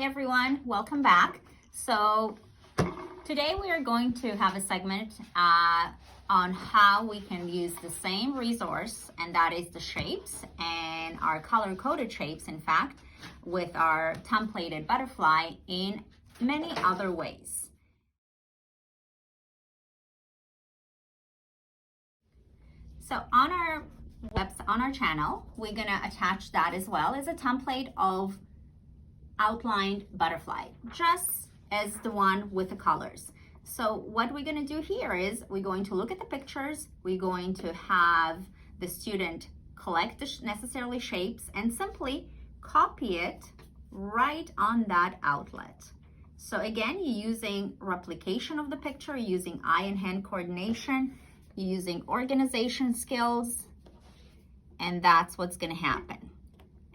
everyone, welcome back. So today we are going to have a segment on how we can use the same resource, and that is the shapes and our color-coded shapes, in fact, with our templated butterfly in many other ways. So on our channel, we're gonna attach that as well as a template of outlined butterfly, just as the one with the colors. So what we're going to do here is we're going to look at the pictures, we're going to have the student collect the necessary shapes and simply copy it right on that outlet. So again, you're using replication of the picture, you're using eye and hand coordination, you're using organization skills, and that's what's going to happen.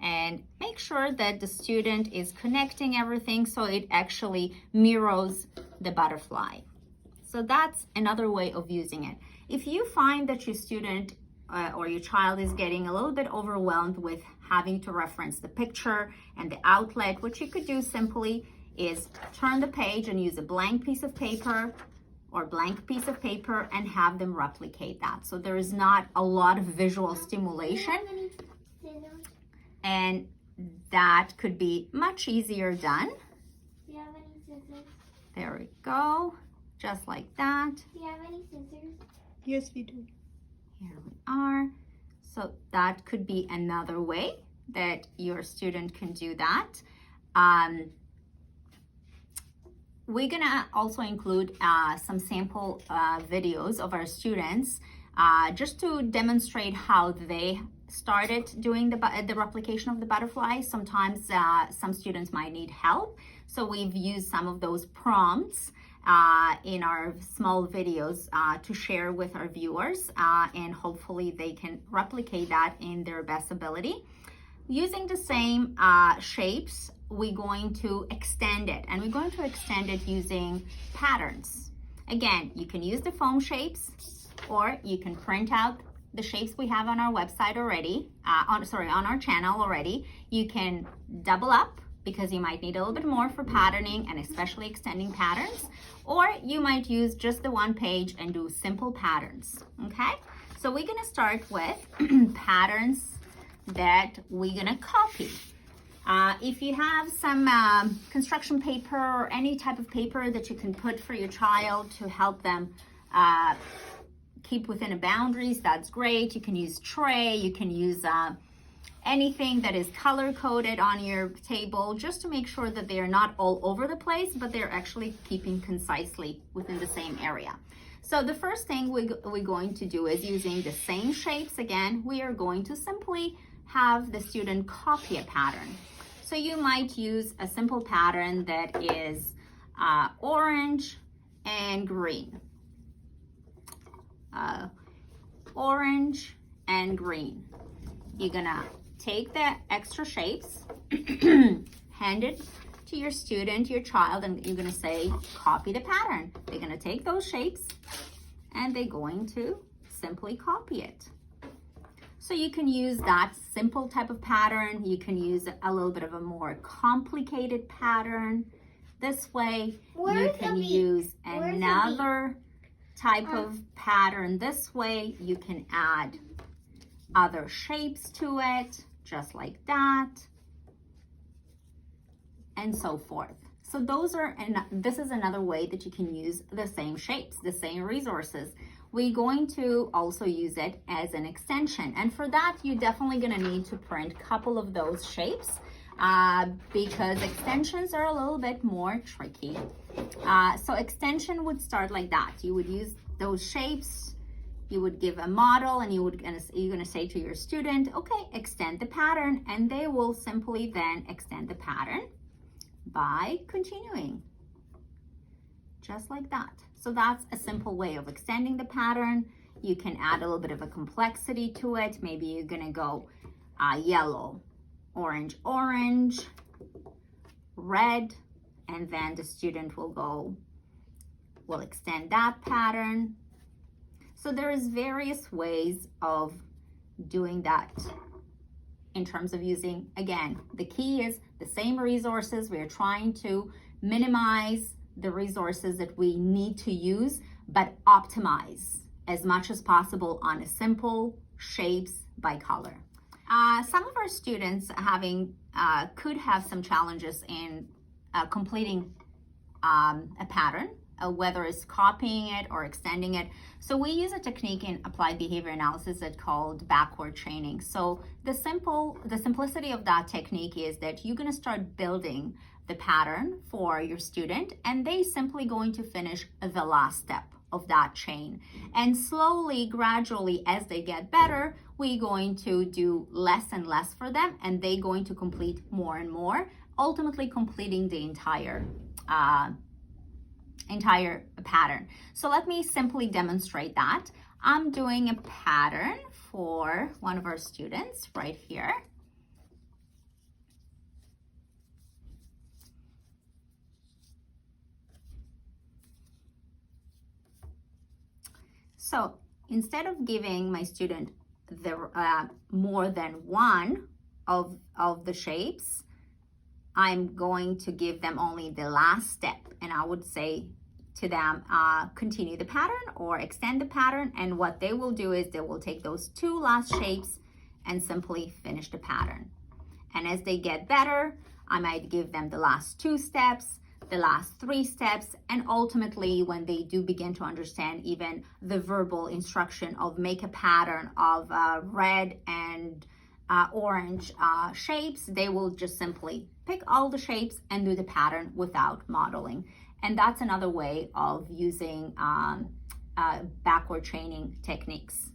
And make sure that the student is connecting everything so it actually mirrors the butterfly. So that's another way of using it. If you find that your student or your child is getting a little bit overwhelmed with having to reference the picture and the outlet, what you could do simply is turn the page and use a blank piece of paper and have them replicate that. So there is not a lot of visual stimulation. And that could be much easier done. Do you have any scissors? There we go. Just like that. Do you have any scissors? Yes, we do. Here we are. So that could be another way that your student can do that. We're gonna also include some sample videos of our students just to demonstrate how they started doing the replication of the butterfly. Sometimes some students might need help. So we've used some of those prompts in our small videos to share with our viewers, and hopefully they can replicate that in their best ability. Using the same shapes, we're going to extend it, and we're going to extend it using patterns. Again, you can use the foam shapes, or you can print out the shapes we have on our website already, on our channel already. You can double up because you might need a little bit more for patterning and especially extending patterns, or you might use just the one page and do simple patterns, okay? So we're gonna start with patterns that we're gonna copy. If you have some construction paper or any type of paper that you can put for your child to help them keep within the boundaries, that's great. You can use tray, you can use anything that is color coded on your table, just to make sure that they are not all over the place, but they're actually keeping concisely within the same area. So the first thing we're going to do is, using the same shapes again, we are going to simply have the student copy a pattern. So you might use a simple pattern that is orange and green. Orange and green. You're gonna take the extra shapes, hand it to your student, your child, and you're gonna say, copy the pattern. They're gonna take those shapes and they're going to simply copy it. So you can use that simple type of pattern. You can use a little bit of a more complicated pattern. This way, you can use another type of pattern. This way, you can add other shapes to it, just like that, and so forth. So this is another way that you can use the same shapes, the same resources. We're going to also use it as an extension, and for that, you're definitely gonna need to print a couple of those shapes because extensions are a little bit more tricky. So extension would start like that. You would use those shapes, you would give a model, and you're gonna say to your student, okay, extend the pattern, and they will simply then extend the pattern by continuing, just like that. So that's a simple way of extending the pattern. You can add a little bit of a complexity to it. Maybe you're gonna go yellow, orange, orange, red, and then the student will extend that pattern. So there's various ways of doing that in terms of using, again, the key is the same resources. We're trying to minimize the resources that we need to use, but optimize as much as possible on a simple shapes by color. Some of our students could have some challenges in completing a pattern, whether it's copying it or extending it. So we use a technique in applied behavior analysis that's called backward chaining. So the simplicity of that technique is that you're going to start building the pattern for your student, and they simply going to finish the last step of that chain. And slowly, gradually, as they get better, we're going to do less and less for them, and they're going to complete more and more, ultimately completing the entire pattern. So let me simply demonstrate that. I'm doing a pattern for one of our students right here. So instead of giving my student the more than one of the shapes, I'm going to give them only the last step, and I would say to them, continue the pattern or extend the pattern, and what they will do is they will take those two last shapes and simply finish the pattern. And as they get better, I might give them the last 2 steps, the last 3 steps, and ultimately when they do begin to understand even the verbal instruction of make a pattern of red and orange shapes, they will just simply pick all the shapes and do the pattern without modeling. And that's another way of using backward chaining techniques.